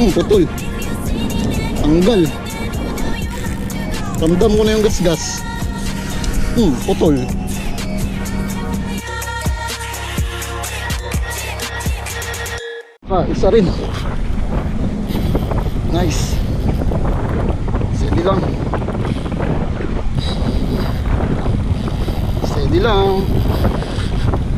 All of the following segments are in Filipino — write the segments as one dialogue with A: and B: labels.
A: Putol. Tanggal. Ramdam ko na yung gasgas. Putol. Isa rin. Nice. Steady lang. Steady lang.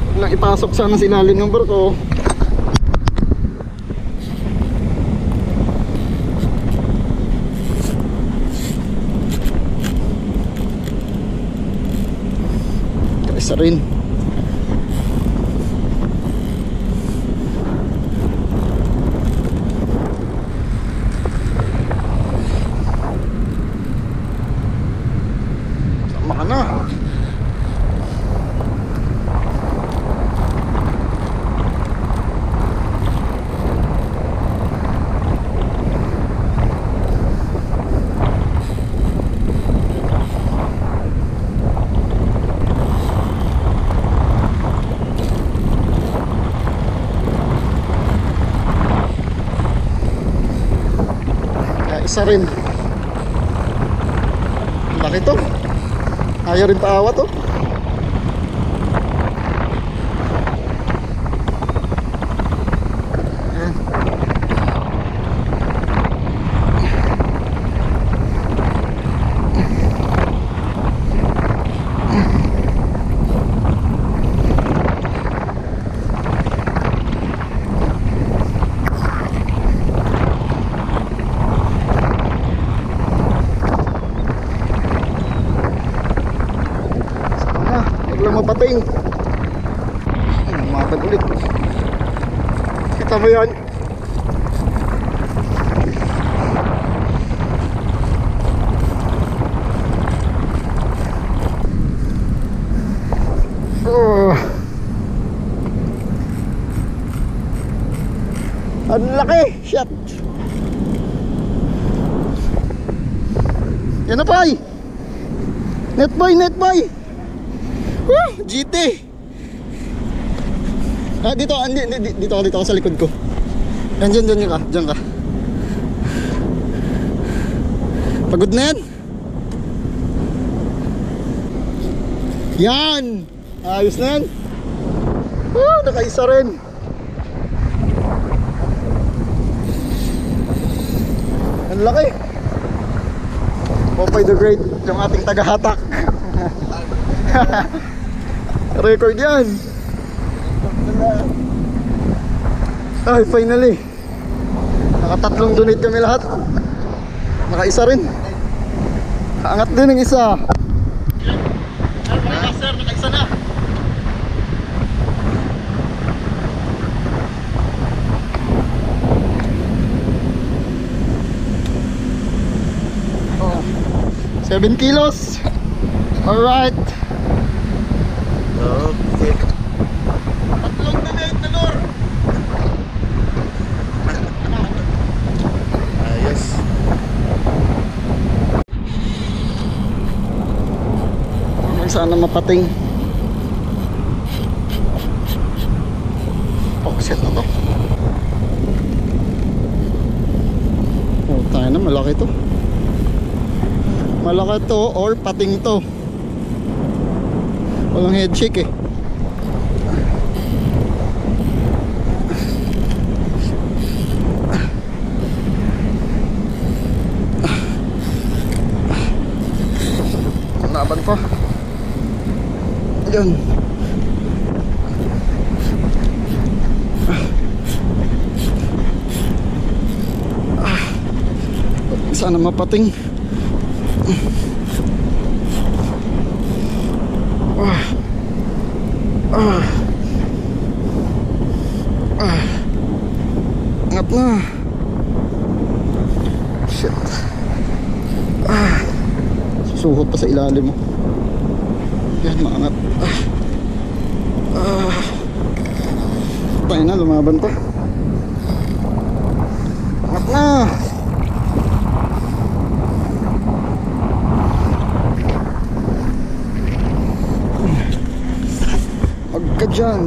A: Huwag lang ipasok sana sa ilalim ng barko. Isa rin. Sama ka na. Isa rin. Laki to. Ayaw rin paawa to. Mapating. Umaban ulit. Kita mo yan? Ang laki. Shit. Yan na boy. Net boy, net boy. GT. Dito ako sa likod ko. Diyan ka. Pagod na yan. Yan. Ayos na yan. Nakaisa rin. Ang laki. Popeye the Great, yung ating tagahatak. Record yan. Ay, finally. Nakatatlong donate kami lahat. Nakaisa rin. Kaangat din ng isa. Sir, nakaisa na. Oh, 7 kilos. Alright. Okay. Tatlong donate na lor. Ayos. Sana mapating. Set na to. Oh, tayo na, malaki to. Malaki to or pating to. Walang head shake eh. Laban pa. Yan. Sana mapating. Angat na. Shit. Susuhot pa sa ilalim mo. Yan, maangat. Tayo na, lumaban pa. Angat na. Huwag ka dyan.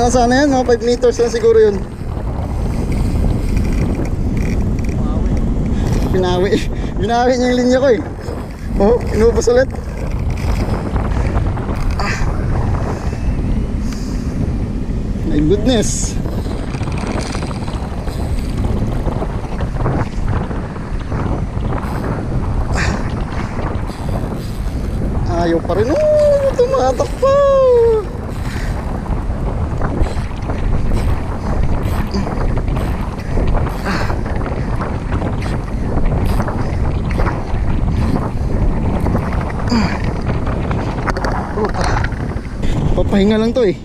A: lang sana yan, mga 5 meters lang siguro yun. Binawi niya yung linya ko eh. Oh, inubos ulit. My goodness. Ayaw pa rin. Oh, tumatak pa. Papahinga lang to eh.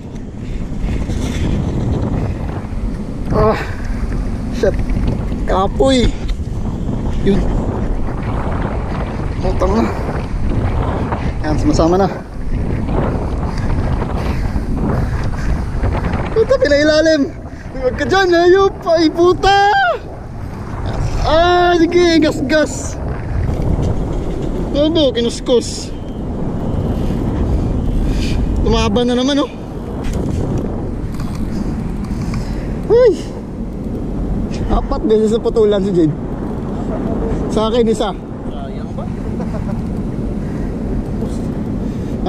A: Shit. Kapoy. Yun. Utang na. Ayan, sumasama na. Puta, pinailalim. Huwag ka dyan, hayop. Ay, puta. Sige, gas-gas. Ano, kinuskus. Tumaban na naman, oh. Uy. 4 beses na putulan si Jade. Sa akin, isa.
B: Sayang ba?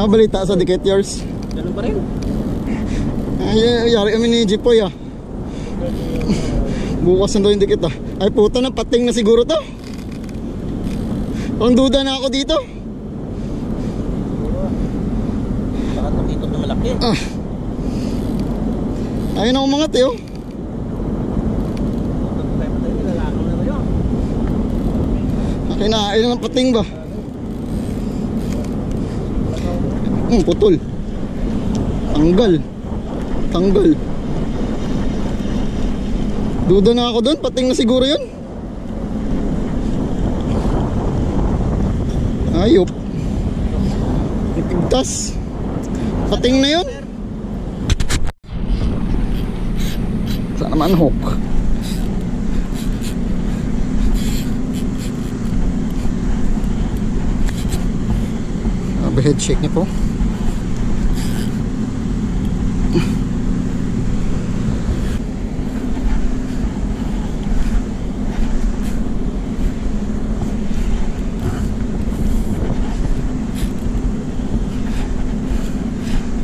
A: Balita sa dikit yours.
B: Ganun pa rin.
A: Yari kami ni Jipoy ah. Bukas na daw yung dikit ah. Ay puta na, pating na siguro to. Ang duda na ako dito.
B: Baka tumitot na malaki.
A: Ayun ako mga tiyo. Kinain ng pating ba? Putol. Tanggal. Duda na ako doon, pating na siguro yun. Ayop. Ipigtas. Pating na yun. Sana manhok. Head shake niya po.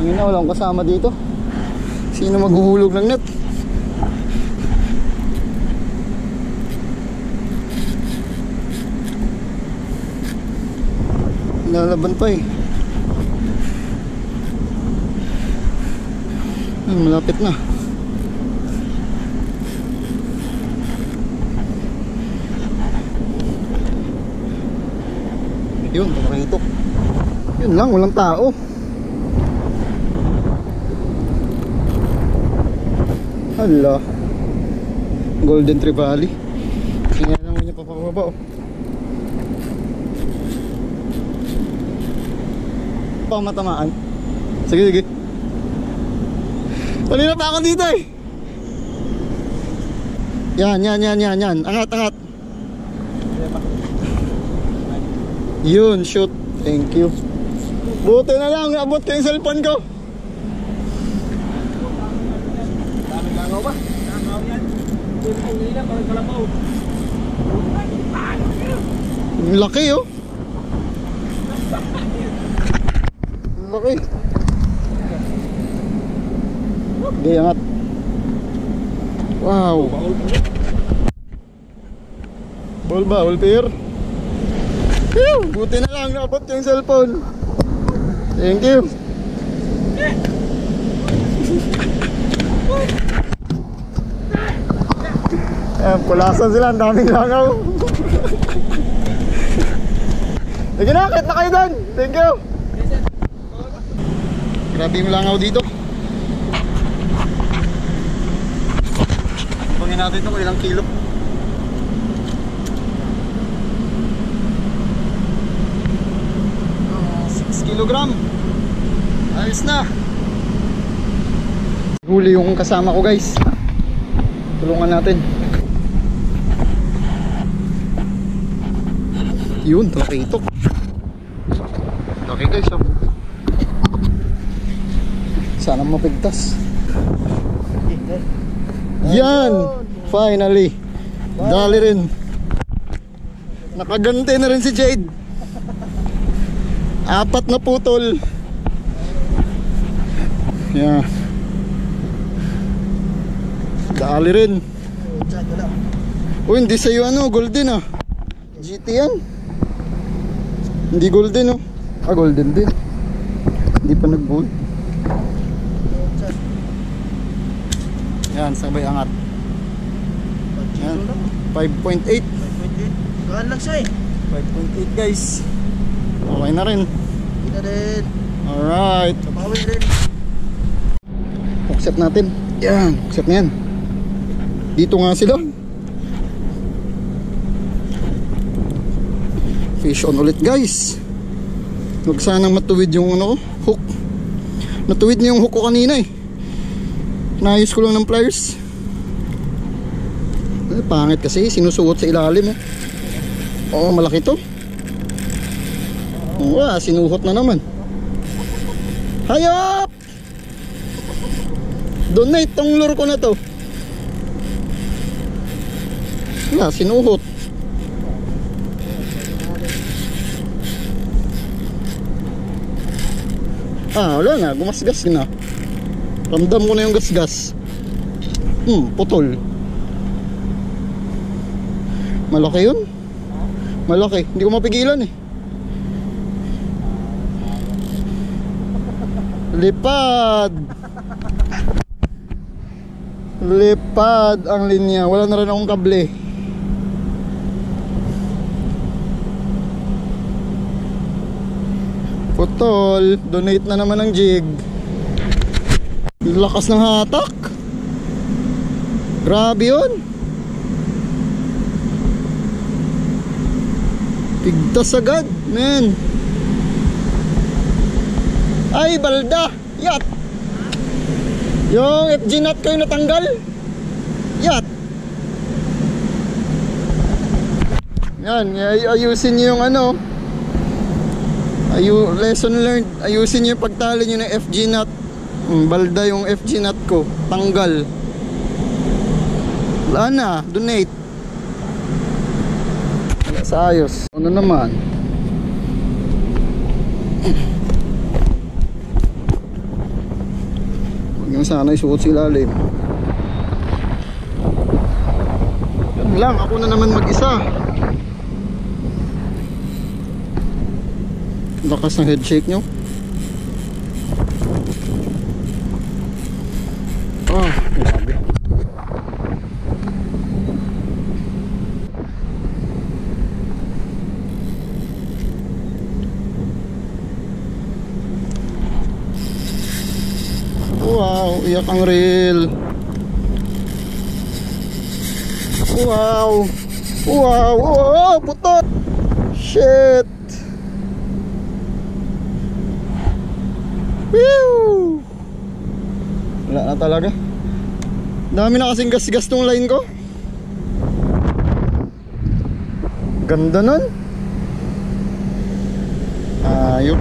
A: Ngayon na walang kasama dito. Sino maghuhulog ng net? Lalaban pa eh. Malapit na. Yun, nakaitok. Yun lang, walang tao. Hala. Golden Trevally. Kaya lang niya papababa oh. Matamaan. Sige. Kanina pa ako dito eh. Yan. Angat. Yun, shoot. Thank you. Buti na lang, naabot ko yung cellphone ko.
B: Daming langaw ba? Langaw yan. Hindi na, parang kalabaw.
A: Laki oh. Laki. Okay, angat. Wow. Baul pair. Buti na lang naabot yung cellphone. Thank you. Pulasan sila, ang daming langaw. Sige na, kahit na kayo doon. Thank you. Grabe yung langaw dito. Pangin natin ito kung ilang kilo. 6 kilogram. Ayos na. Huli yung kasama ko guys. Tulungan natin. Yun, nakitok. Laki guys oh. Sana mapigtas. Yan! Finally! Dali rin. Nakaganti na rin si Jade. 4 na putol. Yan. Dali rin. Uy, hindi sa'yo ano, golden ah. GT yan. Hindi golden oh. Golden din. Hindi pa nag-gold. Yan, sabay angat. Yan, 5.8.
B: Gaan lang siya eh.
A: 5.8 guys. Okay na rin.
B: Kita rin.
A: Alright.
B: Kabawi rin.
A: Accept natin. Yan, accept na yan. Dito nga sila. Fish on ulit guys. Huwag sanang matuwid yung ano, hook. Natuwid niya yung hook ko kanina eh. Naayos ko lang ng pliers. Pangit kasi, sinusuot sa ilalim eh. Oo, malaki to. Sinuhot na naman. Hayop! Donate tong lure ko na to. Sinuhot. Wala na, gumasgas na. Ramdam ko na yung gasgas. Putol. Malaki yun. Malaki, hindi ko mapigilan eh. Lipad. Lipad ang linya. Wala na rin akong kable. Putol. Donate na naman ng jig. Lakas ng hatak. Grabe yun. Pigtas agad, men. Ay, balda. Yat. Yung FG nut ko yung natanggal. Yat. Yan, ayusin nyo yung ano. Lesson learned. Ayusin nyo yung pagtali nyo ng FG nut. Balda yung FG nut ko. Tanggal. Wala na, donate. Wala sa ayos. Ano naman? Huwag yung sana isuot sa ilalim. Yan lang, ako na naman mag-isa. Lakas ng head shake nyo. Grabe. Wow, iyak ang reel. Wow. Wow, oh, puto. Shit. Whew. Wala na talaga. Dami na kasing gas-gas tong line ko. Ganda nun. Ayop.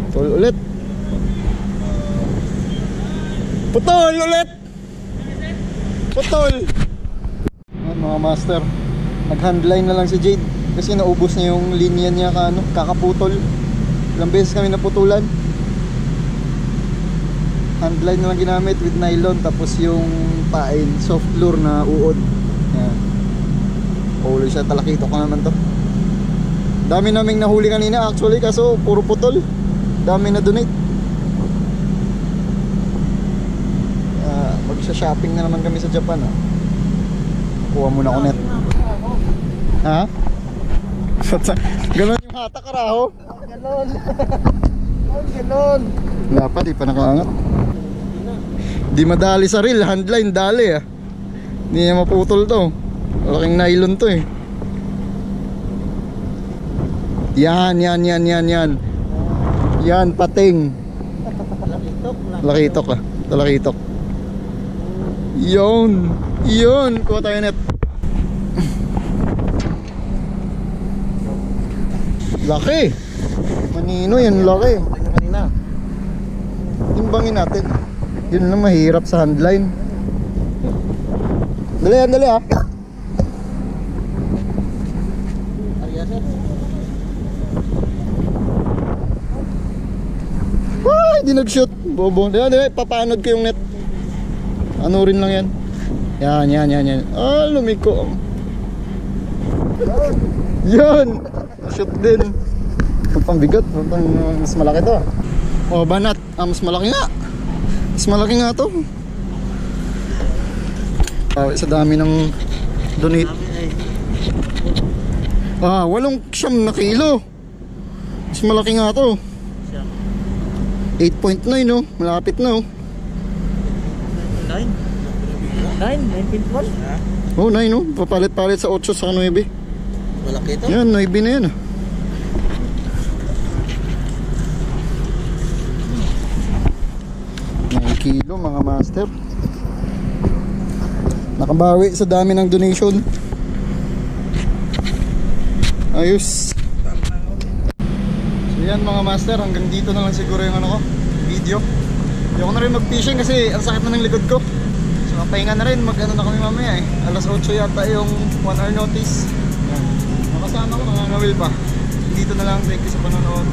A: Putol ulit. Putol ulit. Putol. Mga master, nag-handline na lang si Jade kasi naubos na yung linya niya kakaputol. Ilang beses kami naputulan. Handline na lang ginamit with nylon, tapos yung pain, soft lure na uod. Yan. Huli siya, talakito ka naman to. Dami naming nahuli kanina actually, kaso puro putol. Dami na donate. Magsha-shopping na naman kami sa Japan. Kuha muna ako net. Ha? Ganon yung hata karaho.
B: Ganon. Ganon.
A: Wala pa, di pa nakaangat. Di madali sa reel, handline dali Hindi niya maputol to. Malaking nylon to Yan. Yan, pating. Lakitok Talakitok. Yun, kuha tayo net. Laki. Manino yan, laki.
B: Tingnan kanina.
A: timbangin natin. Yun lang mahirap sa handline. Dali yan, dali ah. Ay, di nag-shoot. Bobo. Dali, papanod ko yung net. Ano rin lang yan. Yan. Ah, lumiko. Yun. Shoot din. Pambigat. Mas malaki to. Oh, banat. Ah, mas malaki nga. Mas malaki nga to. Sa dami ng donate. Ah, 8 na kilo. Mas malaki nga to. 8.9 no, malapit na oh.
B: 9.1?
A: Oh, 9 no, papalit-palit sa 8 sa 9.
B: Malaki ito?
A: Yan, 9 na yan ah. Kilo mga master. Nakabawi sa dami ng donation. Ayos. So yan mga master, hanggang dito na lang siguro yung ano ko, video. Hindi ako na rin mag-fishing kasi ang sakit na ng likod ko. So pahinga na rin, mag-ano na kami mamaya eh. Alas 8 yata yung 1 hour notice. Yan. Nakasama ko, nangangawil pa. Dito na lang, thank you sa panonood.